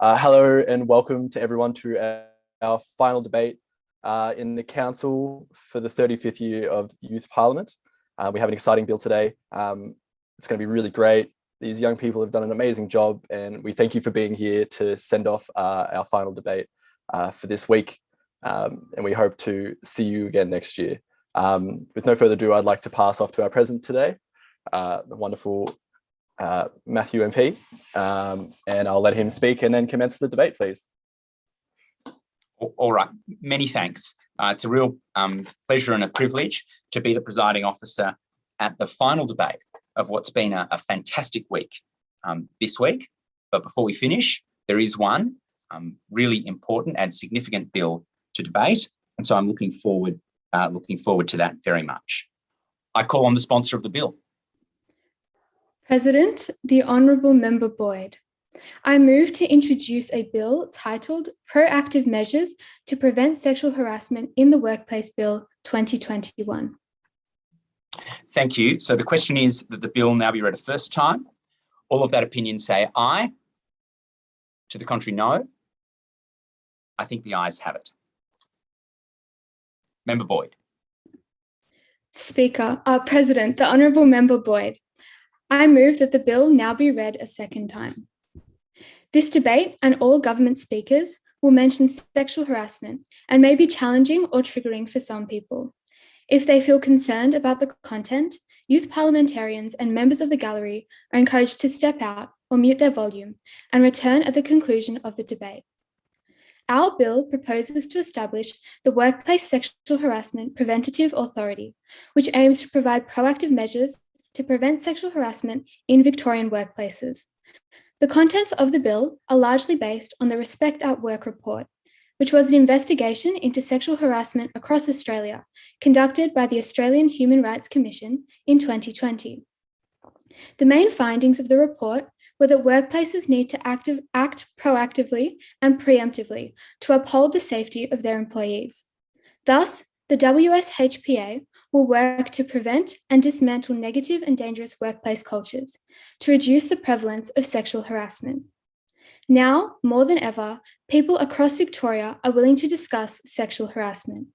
Hello and welcome to everyone to our final debate in the Council for the 35th year of Youth Parliament. We have an exciting bill today. It's going to be really great. These young people have done an amazing job, and we thank you for being here to send off our final debate for this week. And we hope to see you again next year. With no further ado, I'd like to pass off to our president today, the wonderful Matthew MP, and I'll let him speak and then commence the debate, please. All right, many thanks. It's a real pleasure and a privilege to be the presiding officer at the final debate of what's been a fantastic week this week. But before we finish, there is one really important and significant bill to debate, and so I'm looking forward to that very much. I call on the sponsor of the bill. President, the Honourable Member Boyd. I move to introduce a bill titled Proactive Measures to Prevent Sexual Harassment in the Workplace Bill 2021. Thank you. So the question is that the bill now be read a first time. All of that opinion say aye. To the contrary, no. I think the ayes have it. Member Boyd. President, the Honourable Member Boyd. I move that the bill now be read a second time. This debate and all government speakers will mention sexual harassment and may be challenging or triggering for some people. If they feel concerned about the content, youth parliamentarians and members of the gallery are encouraged to step out or mute their volume and return at the conclusion of the debate. Our bill proposes to establish the Workplace Sexual Harassment Preventative Authority, which aims to provide proactive measures to prevent sexual harassment in Victorian workplaces. The contents of the bill are largely based on the Respect at Work report, which was an investigation into sexual harassment across Australia, conducted by the Australian Human Rights Commission in 2020. The main findings of the report were that workplaces need to act proactively and preemptively to uphold the safety of their employees. Thus, the WSHPA will work to prevent and dismantle negative and dangerous workplace cultures to reduce the prevalence of sexual harassment. Now, more than ever, people across Victoria are willing to discuss sexual harassment.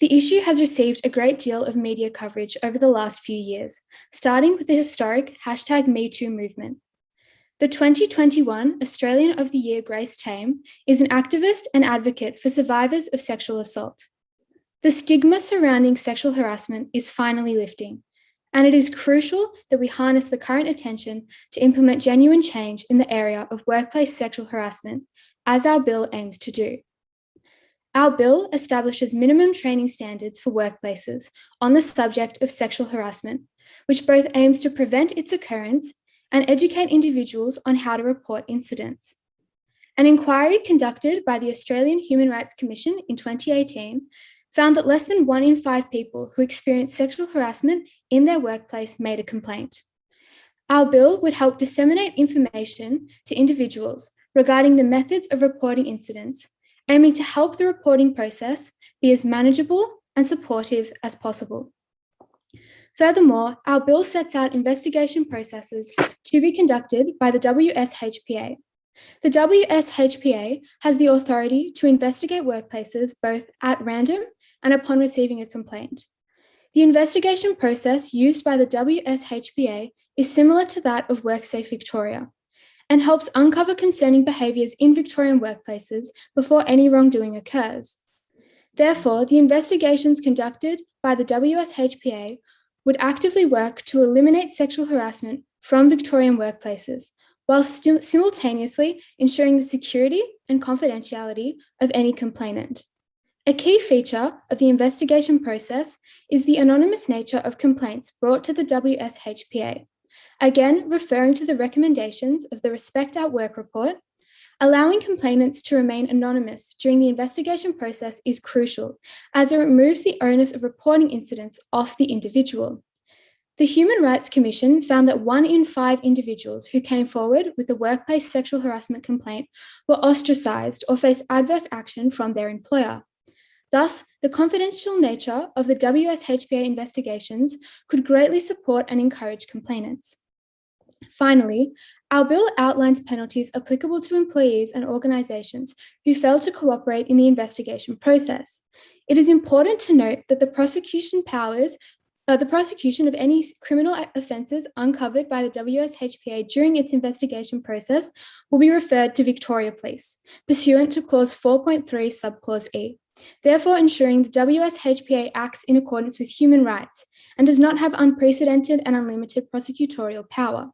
The issue has received a great deal of media coverage over the last few years, starting with the historic #MeToo movement. The 2021 Australian of the Year Grace Tame is an activist and advocate for survivors of sexual assault. The stigma surrounding sexual harassment is finally lifting, and it is crucial that we harness the current attention to implement genuine change in the area of workplace sexual harassment, as our bill aims to do. Our bill establishes minimum training standards for workplaces on the subject of sexual harassment, which both aims to prevent its occurrence and educate individuals on how to report incidents. An inquiry conducted by the Australian Human Rights Commission in 2018 found that less than 1 in 5 people who experienced sexual harassment in their workplace made a complaint. Our bill would help disseminate information to individuals regarding the methods of reporting incidents, aiming to help the reporting process be as manageable and supportive as possible. Furthermore, our bill sets out investigation processes to be conducted by the WSHPA. The WSHPA has the authority to investigate workplaces both at random and upon receiving a complaint. The investigation process used by the WSHPA is similar to that of WorkSafe Victoria and helps uncover concerning behaviours in Victorian workplaces before any wrongdoing occurs. Therefore, the investigations conducted by the WSHPA would actively work to eliminate sexual harassment from Victorian workplaces, while simultaneously ensuring the security and confidentiality of any complainant. A key feature of the investigation process is the anonymous nature of complaints brought to the WSHPA, again referring to the recommendations of the Respect at Work report. Allowing complainants to remain anonymous during the investigation process is crucial, as it removes the onus of reporting incidents off the individual. The Human Rights Commission found that 1 in 5 individuals who came forward with a workplace sexual harassment complaint were ostracised or faced adverse action from their employer. Thus, the confidential nature of the WSHPA investigations could greatly support and encourage complainants. Finally, our bill outlines penalties applicable to employees and organisations who fail to cooperate in the investigation process. It is important to note that the prosecution of any criminal offences uncovered by the WSHPA during its investigation process will be referred to Victoria Police, pursuant to Clause 4.3, Subclause E, therefore ensuring the WSHPA acts in accordance with human rights and does not have unprecedented and unlimited prosecutorial power.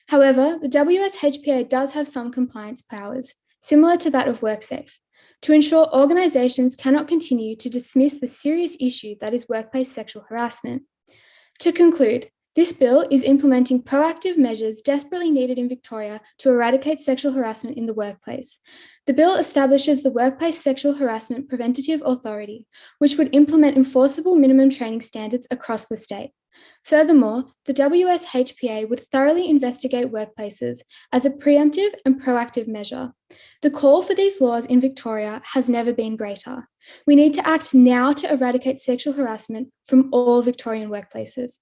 However, the WSHPA does have some compliance powers, similar to that of WorkSafe, to ensure organisations cannot continue to dismiss the serious issue that is workplace sexual harassment. To conclude, this bill is implementing proactive measures desperately needed in Victoria to eradicate sexual harassment in the workplace. The bill establishes the Workplace Sexual Harassment Preventative Authority, which would implement enforceable minimum training standards across the state. Furthermore, the WSHPA would thoroughly investigate workplaces as a preemptive and proactive measure. The call for these laws in Victoria has never been greater. We need to act now to eradicate sexual harassment from all Victorian workplaces.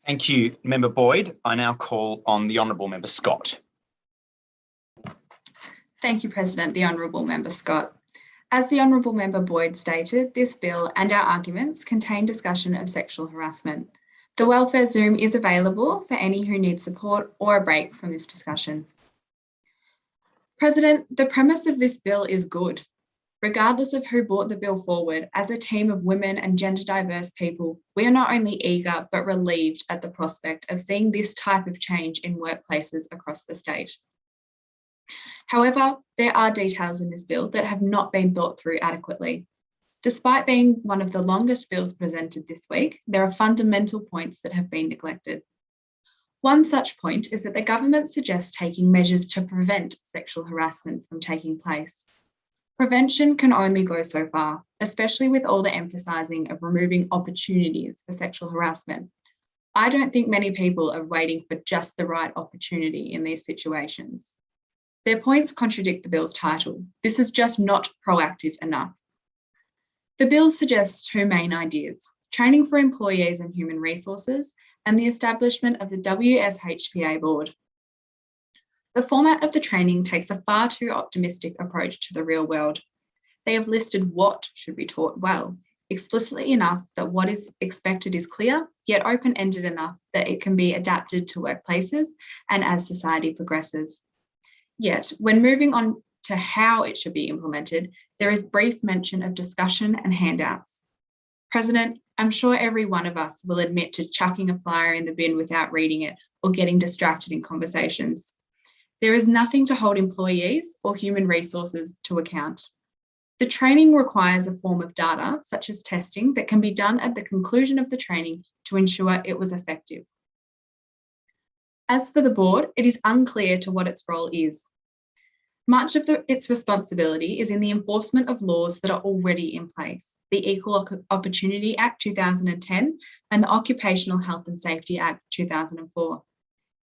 Thank you, Member Boyd. I now call on the Honourable Member Scott. Thank you, President. The Honourable Member Scott. As the Honourable Member Boyd stated, this bill and our arguments contain discussion of sexual harassment. The Welfare Zoom is available for any who need support or a break from this discussion. President, the premise of this bill is good. Regardless of who brought the bill forward, as a team of women and gender diverse people, we are not only eager but relieved at the prospect of seeing this type of change in workplaces across the state. However, there are details in this bill that have not been thought through adequately. Despite being one of the longest bills presented this week, there are fundamental points that have been neglected. One such point is that the government suggests taking measures to prevent sexual harassment from taking place. Prevention can only go so far, especially with all the emphasising of removing opportunities for sexual harassment. I don't think many people are waiting for just the right opportunity in these situations. Their points contradict the bill's title. This is just not proactive enough. The bill suggests two main ideas: training for employees and human resources, and the establishment of the WSHPA board. The format of the training takes a far too optimistic approach to the real world. They have listed what should be taught well, explicitly enough that what is expected is clear, yet open-ended enough that it can be adapted to workplaces and as society progresses. Yet, when moving on to how it should be implemented, there is brief mention of discussion and handouts. President, I'm sure every one of us will admit to chucking a flyer in the bin without reading it or getting distracted in conversations. There is nothing to hold employees or human resources to account. The training requires a form of data, such as testing, that can be done at the conclusion of the training to ensure it was effective. As for the board, it is unclear to what its role is. Much of its responsibility is in the enforcement of laws that are already in place, the Equal Opportunity Act 2010 and the Occupational Health and Safety Act 2004.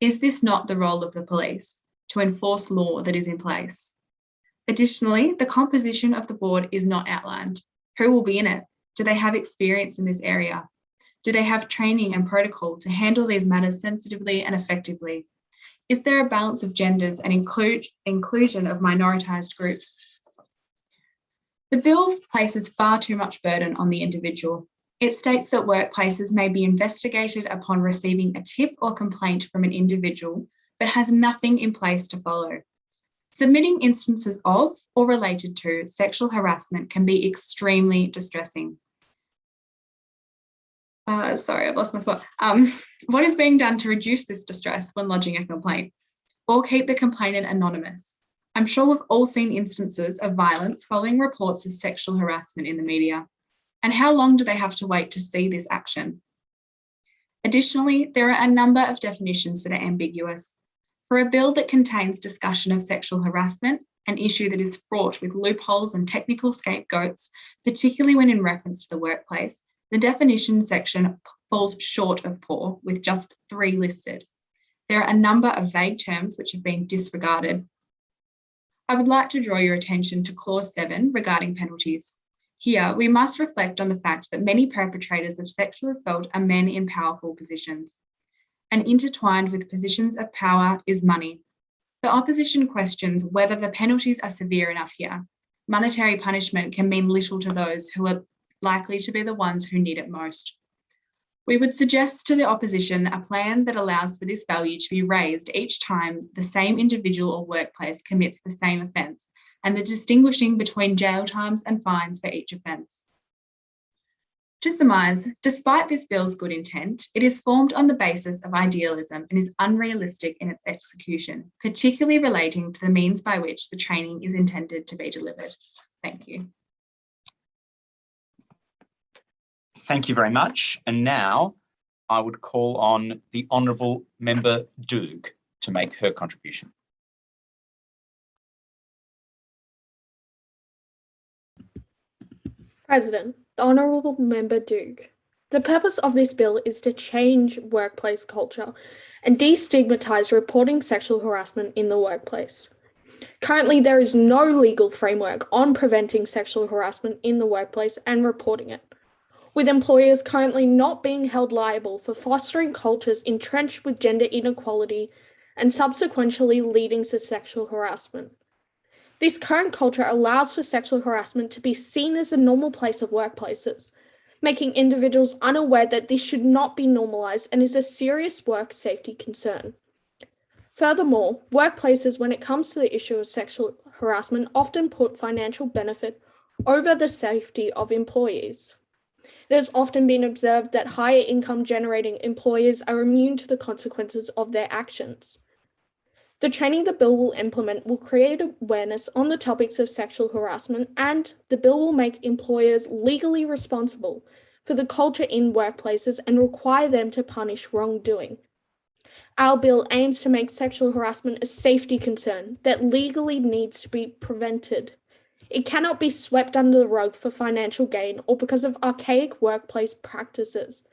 Is this not the role of the police, to enforce law that is in place? Additionally, the composition of the board is not outlined. Who will be in it? Do they have experience in this area? Do they have training and protocol to handle these matters sensitively and effectively? Is there a balance of genders and inclusion of minoritized groups? The bill places far too much burden on the individual. It states that workplaces may be investigated upon receiving a tip or complaint from an individual, but has nothing in place to follow. Submitting instances of or related to sexual harassment can be extremely distressing. Sorry, I've lost my spot. What is being done to reduce this distress when lodging a complaint, or keep the complainant anonymous? I'm sure we've all seen instances of violence following reports of sexual harassment in the media. And how long do they have to wait to see this action? Additionally, there are a number of definitions that are ambiguous. For a bill that contains discussion of sexual harassment, an issue that is fraught with loopholes and technical scapegoats, particularly when in reference to the workplace, the definition section falls short of poor, with just 3 listed. There are a number of vague terms which have been disregarded. I would like to draw your attention to Clause 7 regarding penalties. Here, we must reflect on the fact that many perpetrators of sexual assault are men in powerful positions. and intertwined with positions of power is money. The opposition questions whether the penalties are severe enough here. Monetary punishment can mean little to those who are likely to be the ones who need it most. We would suggest to the opposition a plan that allows for this value to be raised each time the same individual or workplace commits the same offence, and the distinguishing between jail times and fines for each offence. To surmise, despite this bill's good intent, it is formed on the basis of idealism and is unrealistic in its execution, particularly relating to the means by which the training is intended to be delivered. Thank you. Thank you very much. And now I would call on the Honourable Member Doog to make her contribution. President, the Honourable Member Doog. The purpose of this bill is to change workplace culture and destigmatise reporting sexual harassment in the workplace. Currently, there is no legal framework on preventing sexual harassment in the workplace and reporting it, with employers currently not being held liable for fostering cultures entrenched with gender inequality and subsequently leading to sexual harassment. This current culture allows for sexual harassment to be seen as a normal place of workplaces, making individuals unaware that this should not be normalised and is a serious work safety concern. Furthermore, workplaces, when it comes to the issue of sexual harassment, often put financial benefit over the safety of employees. It has often been observed that higher income generating employers are immune to the consequences of their actions. The training the bill will implement will create awareness on the topics of sexual harassment, and the bill will make employers legally responsible for the culture in workplaces and require them to punish wrongdoing. Our bill aims to make sexual harassment a safety concern that legally needs to be prevented. It cannot be swept under the rug for financial gain or because of archaic workplace practices.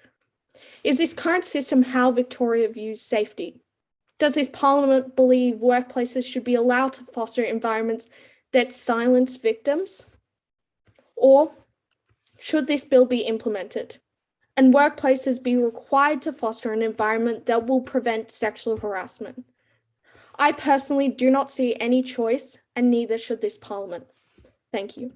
Is this current system how Victoria views safety? Does this Parliament believe workplaces should be allowed to foster environments that silence victims? Or should this bill be implemented and workplaces be required to foster an environment that will prevent sexual harassment? I personally do not see any choice, and neither should this Parliament. Thank you.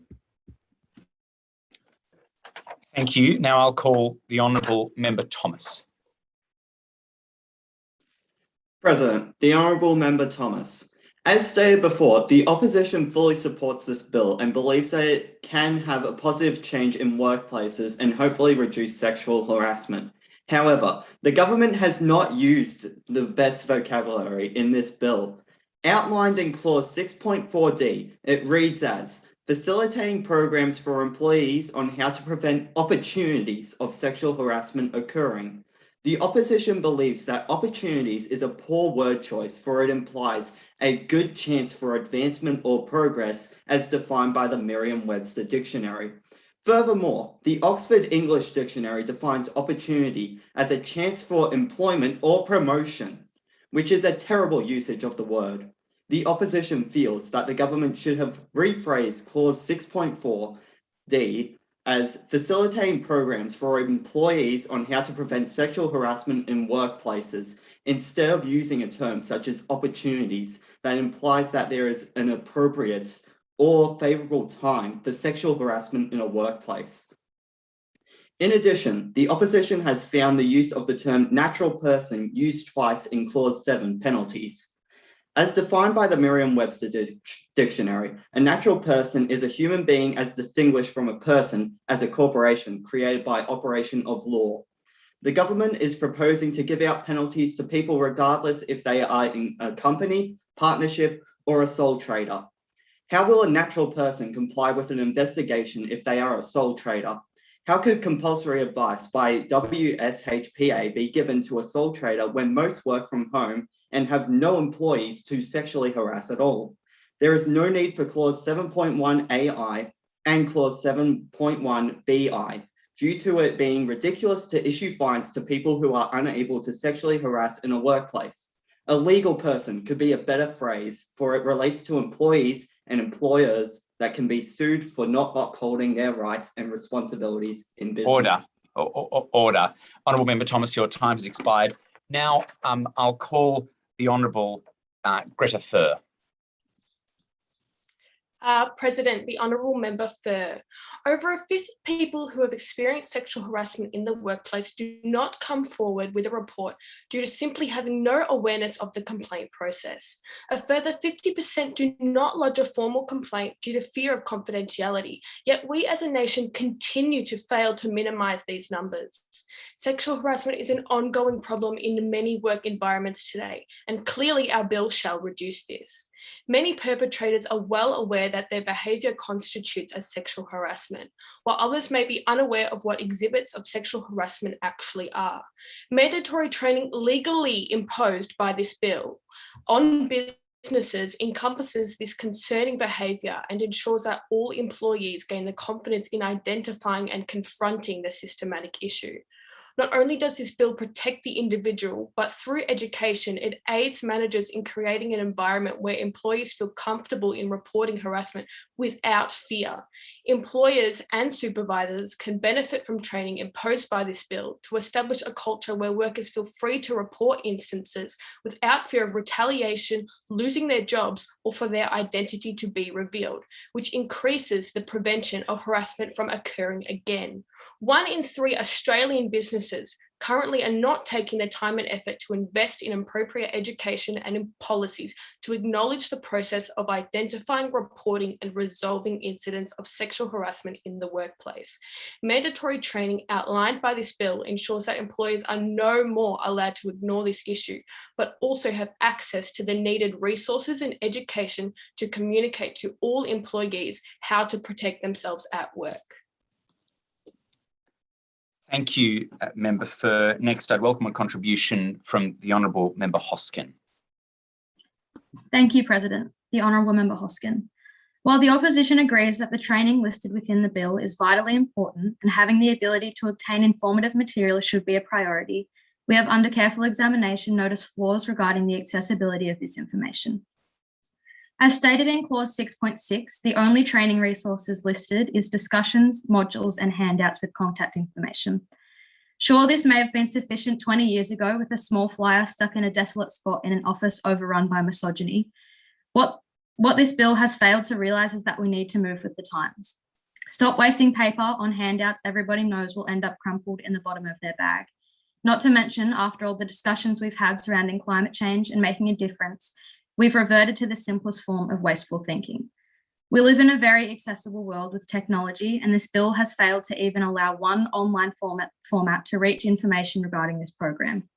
Thank you. Now I'll call the Honourable Member Thomas. President, the Honourable Member Thomas. As stated before, the opposition fully supports this bill and believes that it can have a positive change in workplaces and hopefully reduce sexual harassment. However, the government has not used the best vocabulary in this bill. Outlined in clause 6.4d, it reads as, facilitating programs for employees on how to prevent opportunities of sexual harassment occurring. The opposition believes that opportunities is a poor word choice, for it implies a good chance for advancement or progress as defined by the Merriam-Webster dictionary. Furthermore, the Oxford English Dictionary defines opportunity as a chance for employment or promotion, which is a terrible usage of the word. The opposition feels that the government should have rephrased clause 6.4d as facilitating programs for employees on how to prevent sexual harassment in workplaces, instead of using a term such as opportunities that implies that there is an appropriate or favourable time for sexual harassment in a workplace. In addition, the opposition has found the use of the term natural person used twice in clause 7 penalties. As defined by the Merriam-Webster dictionary, a natural person is a human being as distinguished from a person as a corporation created by operation of law. The government is proposing to give out penalties to people regardless if they are in a company, partnership, or a sole trader. How will a natural person comply with an investigation if they are a sole trader? How could compulsory advice by WSHPA be given to a sole trader when most work from home and have no employees to sexually harass at all? There is no need for clause 7.1ai and clause 7.1bi, due to it being ridiculous to issue fines to people who are unable to sexually harass in a workplace. A legal person could be a better phrase, for it relates to employees and employers that can be sued for not upholding their rights and responsibilities in business. Order. Order. Honourable Member Thomas, your time has expired. Now, I'll call the Honourable Greta Furr. President, the Honourable Member Furr. Over a fifth of people who have experienced sexual harassment in the workplace do not come forward with a report due to simply having no awareness of the complaint process. A further 50% do not lodge a formal complaint due to fear of confidentiality, yet we as a nation continue to fail to minimise these numbers. Sexual harassment is an ongoing problem in many work environments today, and clearly our bill shall reduce this. Many perpetrators are well aware that their behaviour constitutes as sexual harassment, while others may be unaware of what exhibits of sexual harassment actually are. Mandatory training legally imposed by this bill on businesses encompasses this concerning behaviour and ensures that all employees gain the confidence in identifying and confronting the systematic issue. Not only does this bill protect the individual, but through education, it aids managers in creating an environment where employees feel comfortable in reporting harassment without fear. Employers and supervisors can benefit from training imposed by this bill to establish a culture where workers feel free to report instances without fear of retaliation, losing their jobs, or for their identity to be revealed, which increases the prevention of harassment from occurring again. 1 in 3 Australian businesses currently are not taking the time and effort to invest in appropriate education and in policies to acknowledge the process of identifying, reporting, and resolving incidents of sexual harassment in the workplace. Mandatory training outlined by this bill ensures that employers are no more allowed to ignore this issue, but also have access to the needed resources and education to communicate to all employees how to protect themselves at work. Thank you, Member Furr. Next, I'd welcome a contribution from the Honourable Member Hoskin. Thank you, President. The Honourable Member Hoskin. While the opposition agrees that the training listed within the bill is vitally important and having the ability to obtain informative material should be a priority, we have under careful examination noticed flaws regarding the accessibility of this information. As stated in Clause 6.6, the only training resources listed is discussions, modules, and handouts with contact information. Sure, this may have been sufficient 20 years ago with a small flyer stuck in a desolate spot in an office overrun by misogyny. What this bill has failed to realise is that we need to move with the times. Stop wasting paper on handouts everybody knows will end up crumpled in the bottom of their bag. Not to mention, after all the discussions we've had surrounding climate change and making a difference, we've reverted to the simplest form of wasteful thinking. We live in a very accessible world with technology, and this bill has failed to even allow one online format to reach information regarding this program.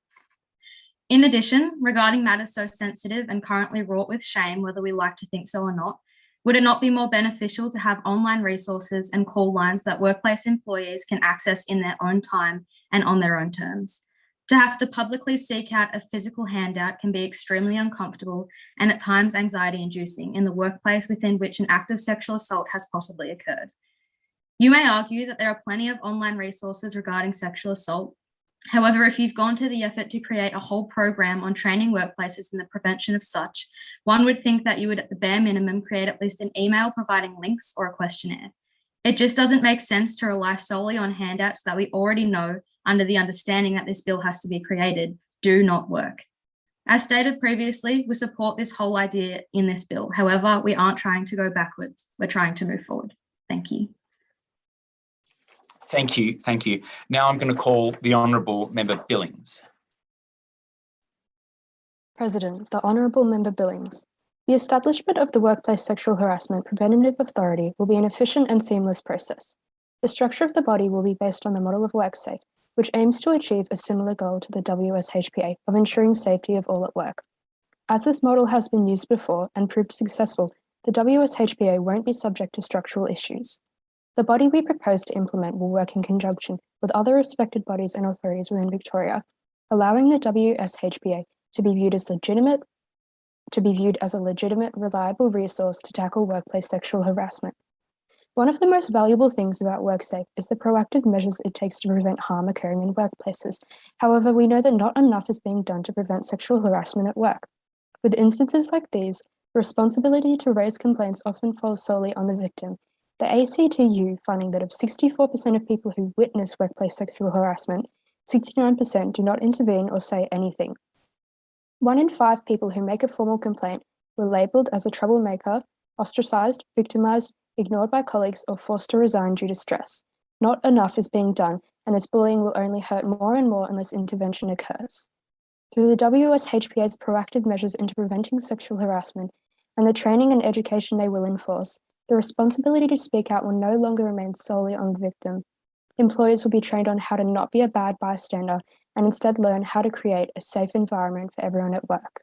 In addition, regarding matters so sensitive and currently wrought with shame, whether we like to think so or not, would it not be more beneficial to have online resources and call lines that workplace employees can access in their own time and on their own terms? To have to publicly seek out a physical handout can be extremely uncomfortable and at times anxiety-inducing in the workplace within which an act of sexual assault has possibly occurred. You may argue that there are plenty of online resources regarding sexual assault. However, if you've gone to the effort to create a whole program on training workplaces in the prevention of such, one would think that you would at the bare minimum create at least an email providing links or a questionnaire. It just doesn't make sense to rely solely on handouts that we already know under the understanding that this bill has to be created, do not work. As stated previously, we support this whole idea in this bill. However, we aren't trying to go backwards. We're trying to move forward. Thank you. Thank you. Thank you. Now I'm going to call the Honourable Member Billings. President, the Honourable Member Billings. The establishment of the Workplace Sexual Harassment Preventative Authority will be an efficient and seamless process. The structure of the body will be based on the model of WorkSafe, which aims to achieve a similar goal to the WSHPA of ensuring safety of all at work. As this model has been used before and proved successful, the WSHPA won't be subject to structural issues. The body we propose to implement will work in conjunction with other respected bodies and authorities within Victoria, allowing the WSHPA to be viewed as a legitimate, reliable resource to tackle workplace sexual harassment. One of the most valuable things about WorkSafe is the proactive measures it takes to prevent harm occurring in workplaces. However, we know that not enough is being done to prevent sexual harassment at work. With instances like these, the responsibility to raise complaints often falls solely on the victim. The ACTU finding that of 64% of people who witness workplace sexual harassment, 69% do not intervene or say anything. 1 in 5 people who make a formal complaint were labelled as a troublemaker, ostracised, victimised, ignored by colleagues, or forced to resign due to stress. Not enough is being done, and this bullying will only hurt more and more unless intervention occurs. Through the WSHPA's proactive measures into preventing sexual harassment and the training and education they will enforce, the responsibility to speak out will no longer remain solely on the victim. Employers will be trained on how to not be a bad bystander and instead learn how to create a safe environment for everyone at work.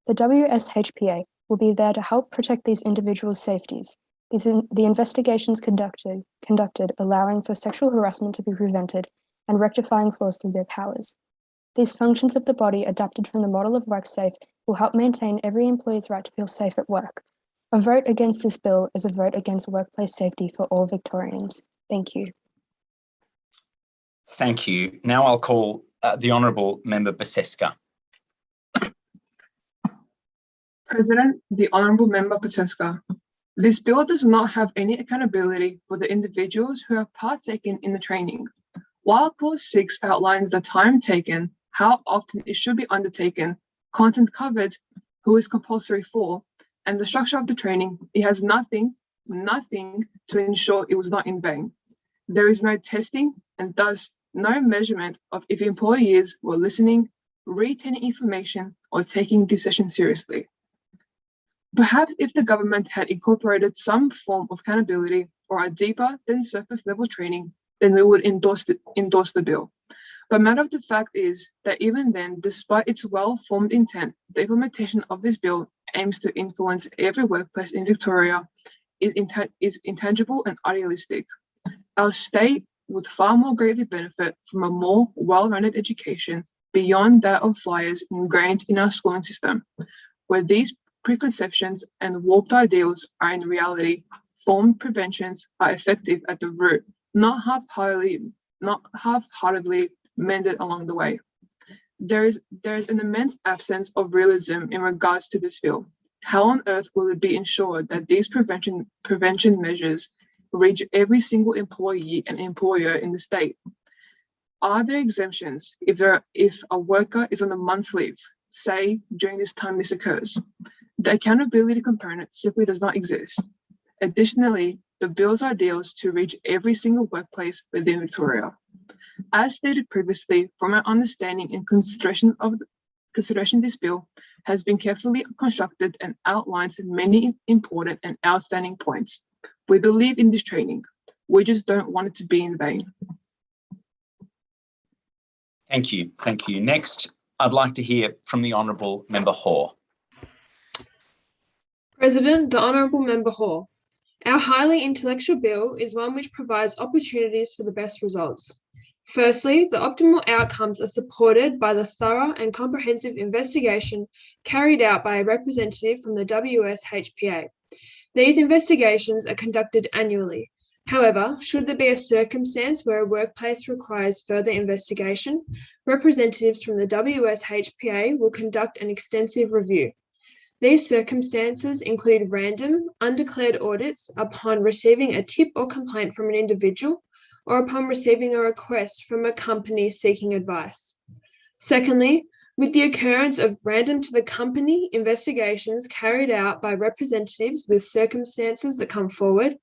The WSHPA will be there to help protect these individuals' safeties. The investigations conducted allowing for sexual harassment to be prevented and rectifying flaws through their powers. These functions of the body adapted from the model of WorkSafe will help maintain every employee's right to feel safe at work. A vote against this bill is a vote against workplace safety for all Victorians. Thank you. Thank you. Now I'll call the Honourable Member Baseska. President, the Honourable Member Baseska. This bill does not have any accountability for the individuals who have partaken in the training. While Clause 6 outlines the time taken, how often it should be undertaken, content covered, who is compulsory for, and the structure of the training, it has nothing to ensure it was not in vain. There is no testing and thus no measurement of if employees were listening, retaining information, or taking this session seriously. Perhaps if the government had incorporated some form of accountability or a deeper than surface level training, then we would endorse the bill. But matter of the fact is that even then, despite its well-formed intent, the implementation of this bill aims to influence every workplace in Victoria is intangible and idealistic. Our state would far more greatly benefit from a more well-rounded education beyond that of flyers ingrained in our schooling system, where these preconceptions and warped ideals are in reality formed preventions are effective at the root, not half-heartedly mended along the way. There is an immense absence of realism in regards to this bill. How on earth will it be ensured that these prevention measures reach every single employee and employer in the state? Are there exemptions if a worker is on a month leave, say during this time this occurs? The accountability component simply does not exist. Additionally, the bill's ideals to reach every single workplace within Victoria. As stated previously, from our understanding and consideration, this bill has been carefully constructed and outlines many important and outstanding points. We believe in this training. We just don't want it to be in vain. Thank you. Thank you. Next, I'd like to hear from the Honourable Member Hoare. President, the Honourable Member Hoare. Our highly intellectual bill is one which provides opportunities for the best results. Firstly, the optimal outcomes are supported by the thorough and comprehensive investigation carried out by a representative from the WSHPA. These investigations are conducted annually. However, should there be a circumstance where a workplace requires further investigation, representatives from the WSHPA will conduct an extensive review. These circumstances include random, undeclared audits upon receiving a tip or complaint from an individual, or upon receiving a request from a company seeking advice. Secondly, with the occurrence of random to the company investigations carried out by representatives with circumstances that come forward,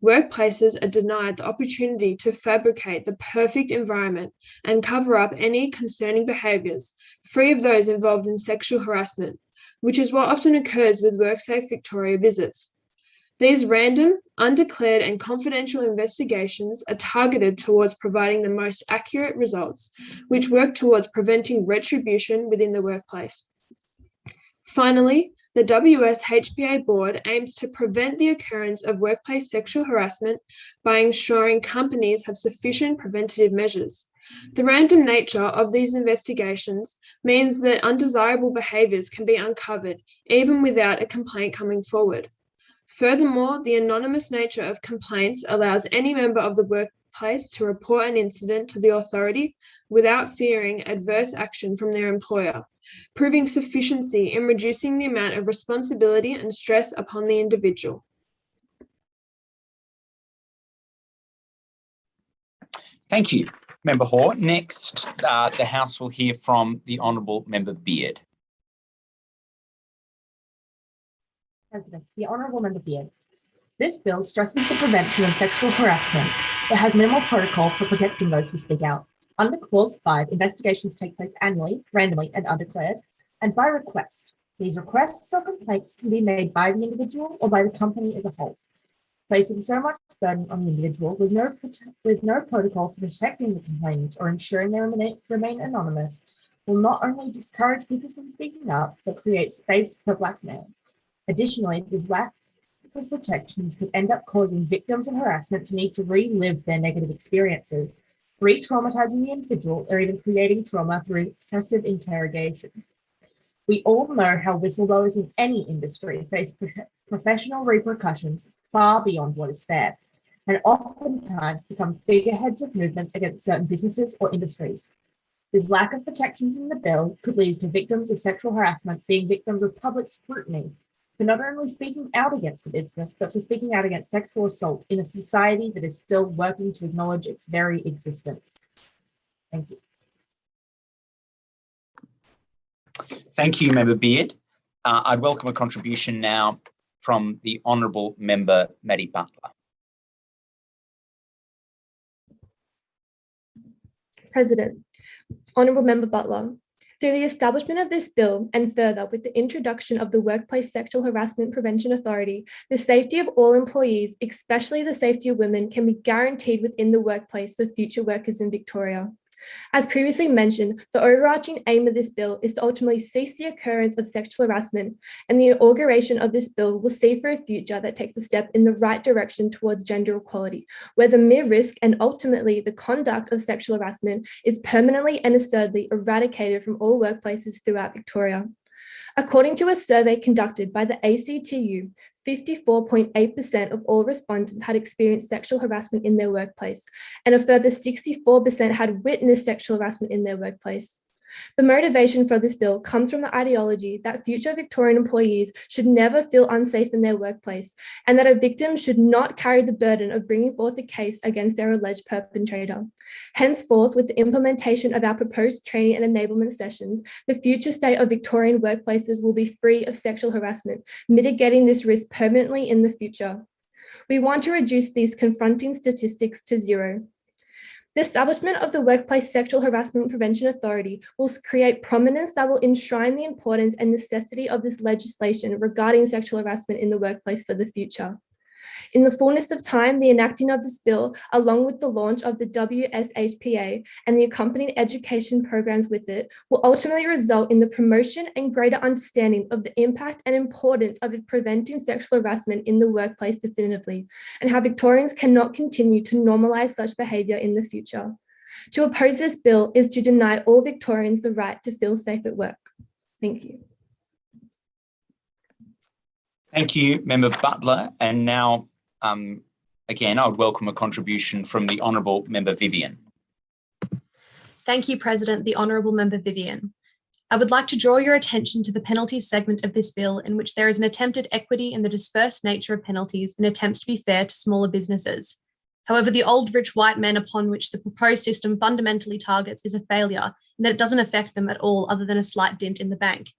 workplaces are denied the opportunity to fabricate the perfect environment and cover up any concerning behaviours, free of those involved in sexual harassment, which is what often occurs with WorkSafe Victoria visits. These random, undeclared and confidential investigations are targeted towards providing the most accurate results, which work towards preventing retribution within the workplace. Finally, the WSHPA board aims to prevent the occurrence of workplace sexual harassment by ensuring companies have sufficient preventative measures. The random nature of these investigations means that undesirable behaviours can be uncovered even without a complaint coming forward. Furthermore, the anonymous nature of complaints allows any member of the workplace to report an incident to the authority without fearing adverse action from their employer, proving sufficiency in reducing the amount of responsibility and stress upon the individual. Thank you, Member Hoare. Next, the House will hear from the Honourable Member Beard. President, the Honourable Member Beard. This bill stresses the prevention of sexual harassment but has minimal protocol for protecting those who speak out. Under Clause 5, investigations take place annually, randomly, and undeclared, and by request. These requests or complaints can be made by the individual or by the company as a whole. Placing so much burden on the individual with no protocol for protecting the complainant or ensuring they remain anonymous will not only discourage people from speaking up, but create space for blackmail. Additionally, this lack of protections could end up causing victims of harassment to need to relive their negative experiences, re-traumatizing the individual or even creating trauma through excessive interrogation. We all know how whistleblowers in any industry face professional repercussions far beyond what is fair, and oftentimes become figureheads of movements against certain businesses or industries. This lack of protections in the bill could lead to victims of sexual harassment being victims of public scrutiny for not only speaking out against a business, but for speaking out against sexual assault in a society that is still working to acknowledge its very existence. Thank you. Thank you, Member Beard. I'd welcome a contribution now from the Honourable Member Maddie Butler. President, Honourable Member Butler, through the establishment of this bill and further with the introduction of the Workplace Sexual Harassment Prevention Authority, the safety of all employees, especially the safety of women, can be guaranteed within the workplace for future workers in Victoria. As previously mentioned, the overarching aim of this bill is to ultimately cease the occurrence of sexual harassment, and the inauguration of this bill will see for a future that takes a step in the right direction towards gender equality, where the mere risk and ultimately the conduct of sexual harassment is permanently and assuredly eradicated from all workplaces throughout Victoria. According to a survey conducted by the ACTU, 54.8% of all respondents had experienced sexual harassment in their workplace, and a further 64% had witnessed sexual harassment in their workplace. The motivation for this bill comes from the ideology that future Victorian employees should never feel unsafe in their workplace, and that a victim should not carry the burden of bringing forth a case against their alleged perpetrator. Henceforth, with the implementation of our proposed training and enablement sessions, the future state of Victorian workplaces will be free of sexual harassment, mitigating this risk permanently in the future. We want to reduce these confronting statistics to zero. The establishment of the Workplace Sexual Harassment Prevention Authority will create prominence that will enshrine the importance and necessity of this legislation regarding sexual harassment in the workplace for the future. In the fullness of time, the enacting of this bill, along with the launch of the WSHPA and the accompanying education programs with it, will ultimately result in the promotion and greater understanding of the impact and importance of preventing sexual harassment in the workplace definitively, and how Victorians cannot continue to normalise such behaviour in the future. To oppose this bill is to deny all Victorians the right to feel safe at work. Thank you. Thank you, Member Butler. And now, again, I would welcome a contribution from the Honourable Member Vivian. Thank you, President, the Honourable Member Vivian. I would like to draw your attention to the penalties segment of this bill, in which there is an attempted equity in the dispersed nature of penalties and attempts to be fair to smaller businesses. However, the old rich white men upon which the proposed system fundamentally targets is a failure, in that it doesn't affect them at all other than a slight dent in the bank.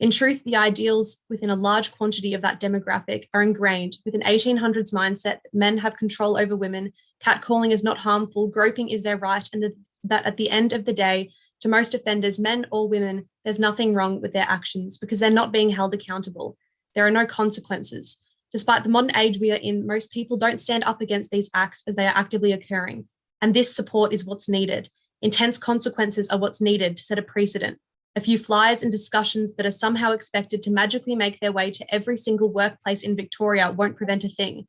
In truth, the ideals within a large quantity of that demographic are ingrained with an 1800s mindset that men have control over women, catcalling is not harmful, groping is their right, and that at the end of the day, to most offenders, men or women, there's nothing wrong with their actions because they're not being held accountable. There are no consequences. Despite the modern age we are in, most people don't stand up against these acts as they are actively occurring. And this support is what's needed. Intense consequences are what's needed to set a precedent. A few flyers and discussions that are somehow expected to magically make their way to every single workplace in Victoria won't prevent a thing.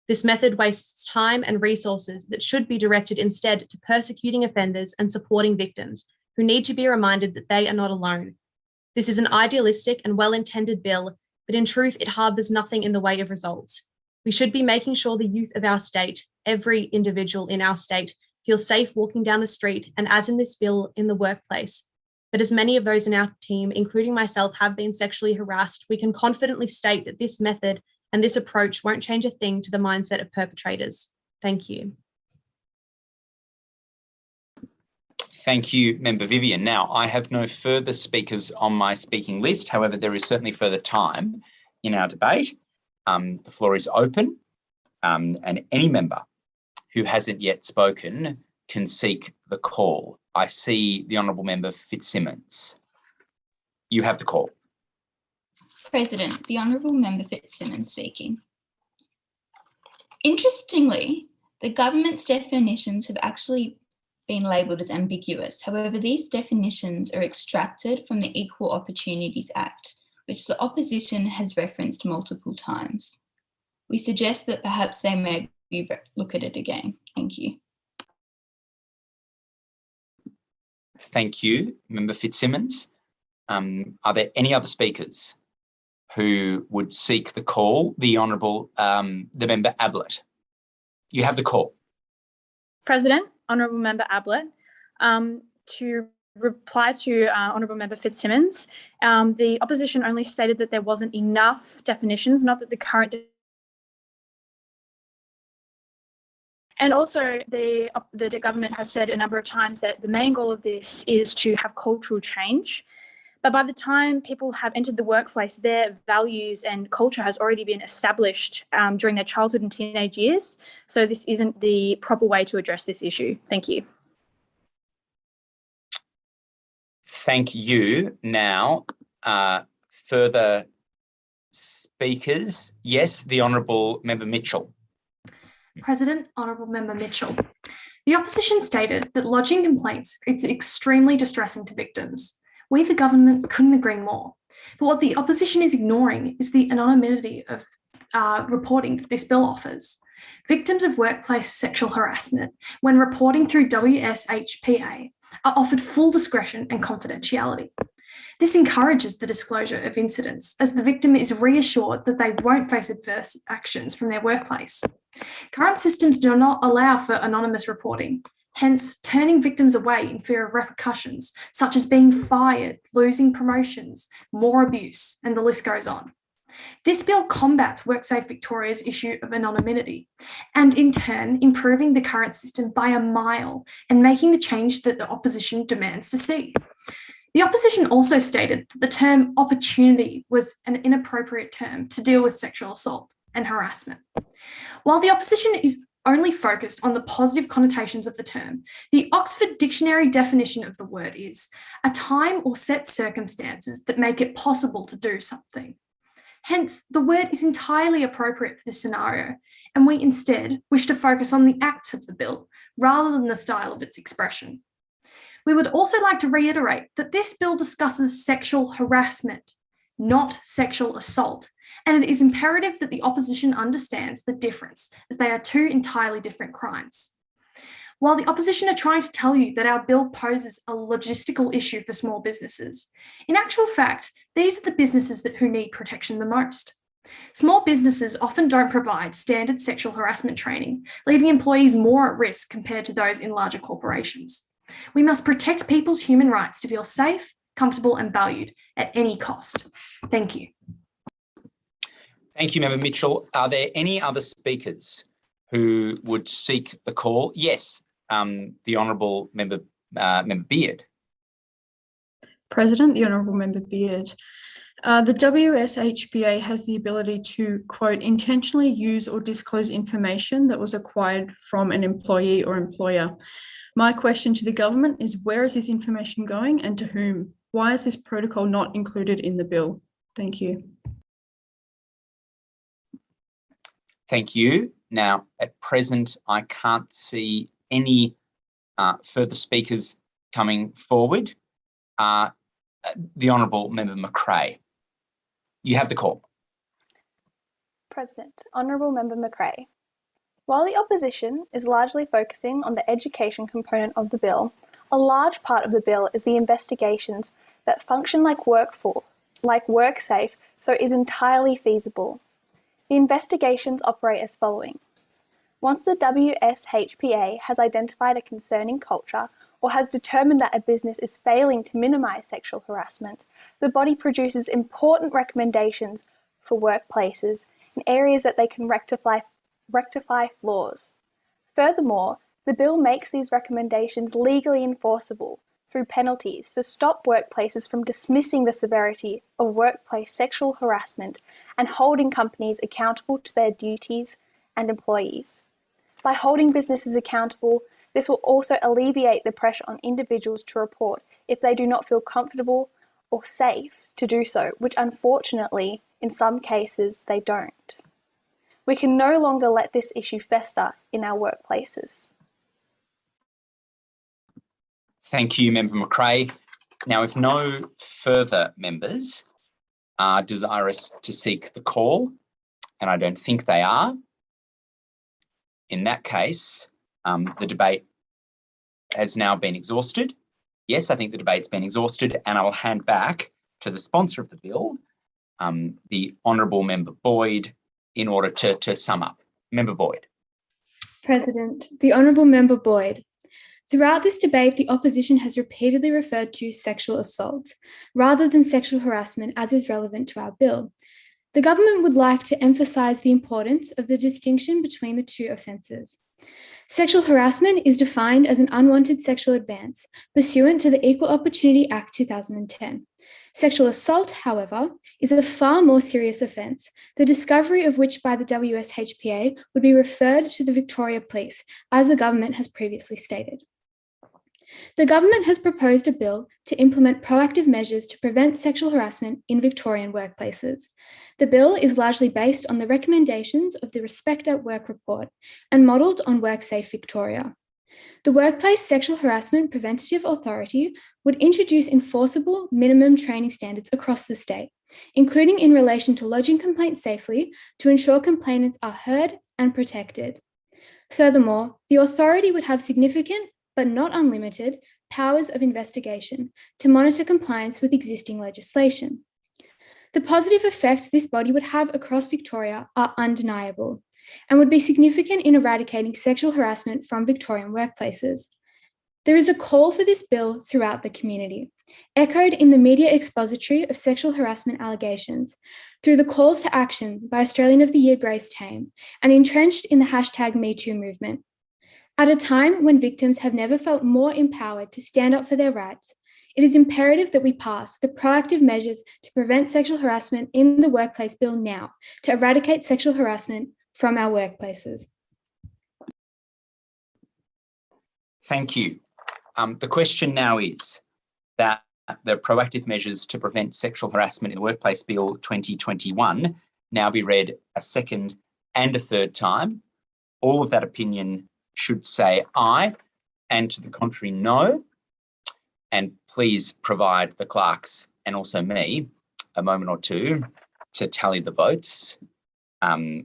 This method wastes time and resources that should be directed instead to persecuting offenders and supporting victims who need to be reminded that they are not alone. This is an idealistic and well-intended bill, but in truth, it harbours nothing in the way of results. We should be making sure the youth of our state, every individual in our state, feels safe walking down the street and, as in this bill, in the workplace. But as many of those in our team, including myself, have been sexually harassed, we can confidently state that this method and this approach won't change a thing to the mindset of perpetrators. Thank you. Thank you, Member Vivian. Now, I have no further speakers on my speaking list. However, there is certainly further time in our debate. The floor is open, and any member who hasn't yet spoken can seek the call. I see the Honourable Member Fitzsimmons. You have the call. President, the Honourable Member Fitzsimmons speaking. Interestingly, the government's definitions have actually been labelled as ambiguous. However, these definitions are extracted from the Equal Opportunities Act, which the opposition has referenced multiple times. We suggest that perhaps they may look at it again. Thank you. Thank you, Member Fitzsimmons. Are there any other speakers who would seek the call? The Honourable, the Member Ablett. You have the call. President, Honourable Member Ablett, to reply to Honourable Member Fitzsimmons, the opposition only stated that there wasn't enough definitions, not that the current. And also the government has said a number of times that the main goal of this is to have cultural change. But by the time people have entered the workplace, their values and culture has already been established during their childhood and teenage years. So this isn't the proper way to address this issue. Thank you. Thank you. Now, further speakers. Yes, the Honourable Member Mitchell. President, Honourable Member Mitchell. The opposition stated that lodging complaints is extremely distressing to victims. We, the government, couldn't agree more. But what the opposition is ignoring is the anonymity of reporting that this bill offers. Victims of workplace sexual harassment, when reporting through WSHPA, are offered full discretion and confidentiality. This encourages the disclosure of incidents, as the victim is reassured that they won't face adverse actions from their workplace. Current systems do not allow for anonymous reporting, hence turning victims away in fear of repercussions, such as being fired, losing promotions, more abuse, and the list goes on. This bill combats WorkSafe Victoria's issue of anonymity, and in turn improving the current system by a mile and making the change that the opposition demands to see. The opposition also stated that the term opportunity was an inappropriate term to deal with sexual assault and harassment. While the opposition is only focused on the positive connotations of the term, the Oxford Dictionary definition of the word is a time or set circumstances that make it possible to do something. Hence, the word is entirely appropriate for this scenario, and we instead wish to focus on the acts of the bill rather than the style of its expression. We would also like to reiterate that this bill discusses sexual harassment, not sexual assault, and it is imperative that the opposition understands the difference, as they are two entirely different crimes. While the opposition are trying to tell you that our bill poses a logistical issue for small businesses, in actual fact, these are the businesses who need protection the most. Small businesses often don't provide standard sexual harassment training, leaving employees more at risk compared to those in larger corporations. We must protect people's human rights to feel safe, comfortable, and valued at any cost. Thank you. Thank you, Member Mitchell. Are there any other speakers who would seek the call? Yes, the Honourable Member Beard. President, the Honourable Member Beard. The WSHPA has the ability to, quote, intentionally use or disclose information that was acquired from an employee or employer. My question to the government is, where is this information going and to whom? Why is this protocol not included in the bill? Thank you. Thank you. Now, at present, I can't see any further speakers coming forward. The Honourable Member McRae. You have the call. President, Honourable Member McRae. While the opposition is largely focusing on the education component of the bill, a large part of the bill is the investigations that function like WorkSafe, so it is entirely feasible. The investigations operate as following. Once the WSHPA has identified a concerning culture or has determined that a business is failing to minimise sexual harassment, the body produces important recommendations for workplaces in areas that they can rectify flaws. Furthermore, The bill makes these recommendations legally enforceable through penalties to stop workplaces from dismissing the severity of workplace sexual harassment and holding companies accountable to their duties and employees. By holding businesses accountable, this will also alleviate the pressure on individuals to report if they do not feel comfortable or safe to do so, which unfortunately, in some cases, they don't. We can no longer let this issue fester in our workplaces. Thank you, Member McRae. Now, if no further members are desirous to seek the call, and I don't think they are, in that case, the debate has now been exhausted. Yes, I think the debate's been exhausted, and I will hand back to the sponsor of the bill, the Honourable Member Boyd, in order to sum up. Member Boyd. President, the Honourable Member Boyd. Throughout this debate, the opposition has repeatedly referred to sexual assault rather than sexual harassment as is relevant to our bill. The government would like to emphasise the importance of the distinction between the two offences. Sexual harassment is defined as an unwanted sexual advance pursuant to the Equal Opportunity Act 2010. Sexual assault, however, is a far more serious offence, the discovery of which by the WSHPA would be referred to the Victoria Police, as the government has previously stated. The government has proposed a bill to implement proactive measures to prevent sexual harassment in Victorian workplaces. The bill is largely based on the recommendations of the Respect at Work report and modelled on WorkSafe Victoria. The Workplace Sexual Harassment Preventative Authority would introduce enforceable minimum training standards across the state, including in relation to lodging complaints safely to ensure complainants are heard and protected. Furthermore, the authority would have significant, but not unlimited, powers of investigation to monitor compliance with existing legislation. The positive effects this body would have across Victoria are undeniable and would be significant in eradicating sexual harassment from Victorian workplaces. There is a call for this bill throughout the community, echoed in the media expository of sexual harassment allegations, through the calls to action by Australian of the Year Grace Tame, and entrenched in the #MeToo movement. At a time when victims have never felt more empowered to stand up for their rights, it is imperative that we pass the proactive measures to prevent sexual harassment in the workplace bill now to eradicate sexual harassment from our workplaces. Thank you. The question now is that the proactive measures to prevent sexual harassment in the Workplace Bill 2021 now be read a second and a third time. All of that opinion should say aye, and to the contrary, no. And please provide the clerks and also me a moment or two to tally the votes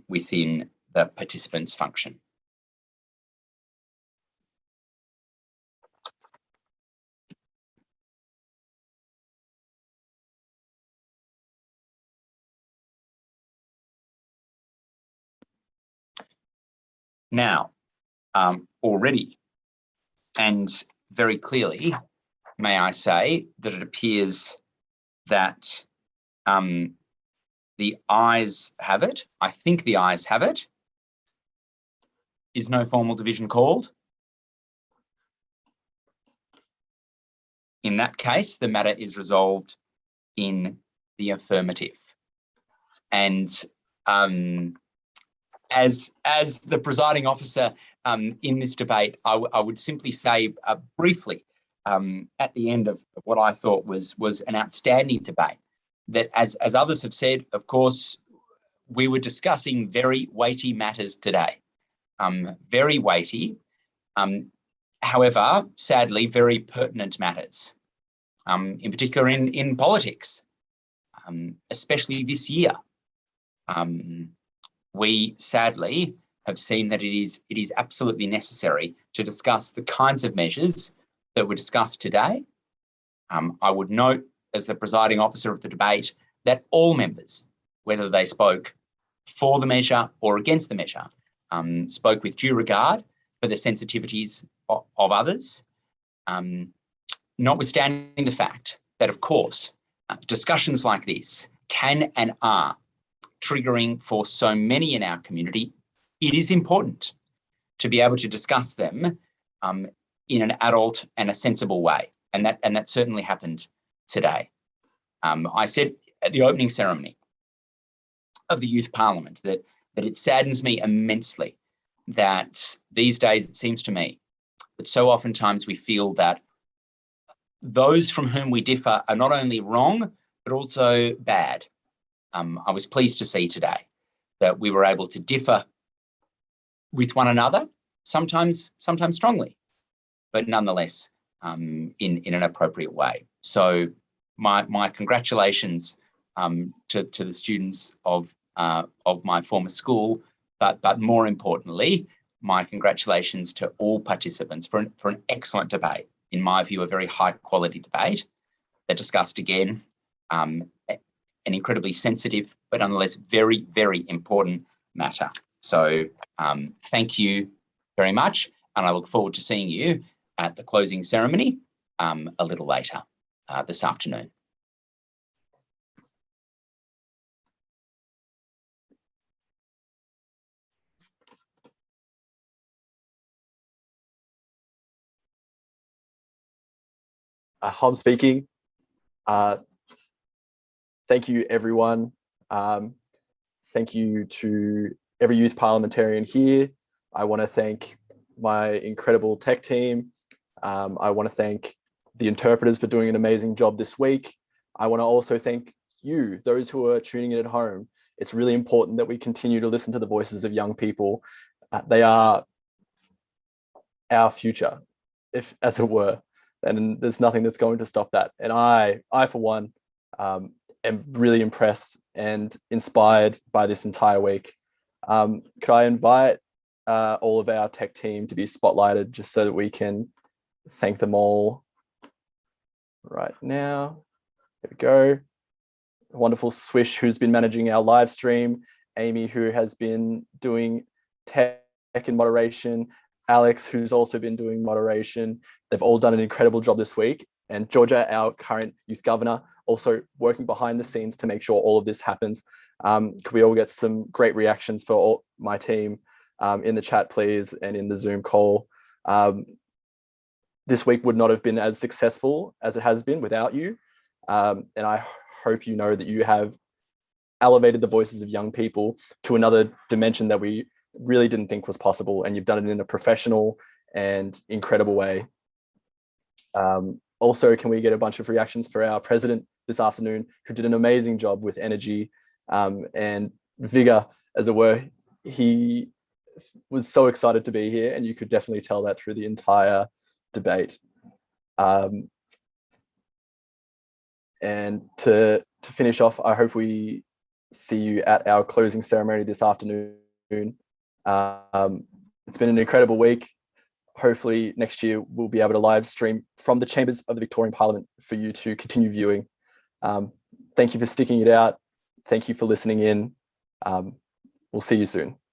within the participants function. Now, already and very clearly, may I say that it appears that the ayes have it. I think the ayes have it. Is no formal division called? In that case, the matter is resolved in the affirmative. And as the presiding officer in this debate, I would simply say briefly at the end of what I thought was an outstanding debate, that as others have said, of course, we were discussing very weighty matters today, very weighty, however, sadly, very pertinent matters, in particular in politics, especially this year. We sadly have seen that it is absolutely necessary to discuss the kinds of measures that were discussed today. I would note, as the presiding officer of the debate, that all members, whether they spoke for the measure or against the measure, spoke with due regard for the sensitivities of others, notwithstanding the fact that, of course, discussions like this can and are triggering for so many in our community. It is important to be able to discuss them in an adult and a sensible way. And that certainly happened today. I said at the opening ceremony of the Youth Parliament that it saddens me immensely that these days, it seems to me, that so oftentimes we feel that those from whom we differ are not only wrong, but also bad. I was pleased to see today that we were able to differ with one another, sometimes strongly, but nonetheless in an appropriate way. So my congratulations to the students of my former school, but more importantly, my congratulations to all participants for an excellent debate. In my view, a very high quality debate that discussed again an incredibly sensitive, but nonetheless very, very important matter. So thank you very much. And I look forward to seeing you at the closing ceremony a little later this afternoon. Hom speaking. Thank you, everyone. Thank you to every youth parliamentarian here. I want to thank my incredible tech team. I want to thank the interpreters for doing an amazing job this week. I want to also thank you, those who are tuning in at home. It's really important that we continue to listen to the voices of young people. They are our future, if as it were, and there's nothing that's going to stop that. And I for one, am really impressed and inspired by this entire week. Could I invite all of our tech team to be spotlighted just so that we can thank them all right now? There we go. Wonderful Swish, who's been managing our live stream, Amy, who has been doing tech and moderation, Alex, who's also been doing moderation. They've all done an incredible job this week. And Georgia, our current youth governor, also working behind the scenes to make sure all of this happens. Could we all get some great reactions for all my team in the chat, please, and in the Zoom call? This week would not have been as successful as it has been without you. And I hope you know that you have elevated the voices of young people to another dimension that we really didn't think was possible. And you've done it in a professional and incredible way. Also, can we get a bunch of reactions for our president this afternoon, who did an amazing job with energy and vigor, as it were. He was so excited to be here, and you could definitely tell that through the entire debate. And to finish off, I hope we see you at our closing ceremony this afternoon. It's been an incredible week. Hopefully next year we'll be able to live stream from the chambers of the Victorian Parliament for you to continue viewing. Thank you for sticking it out. Thank you for listening in. We'll see you soon.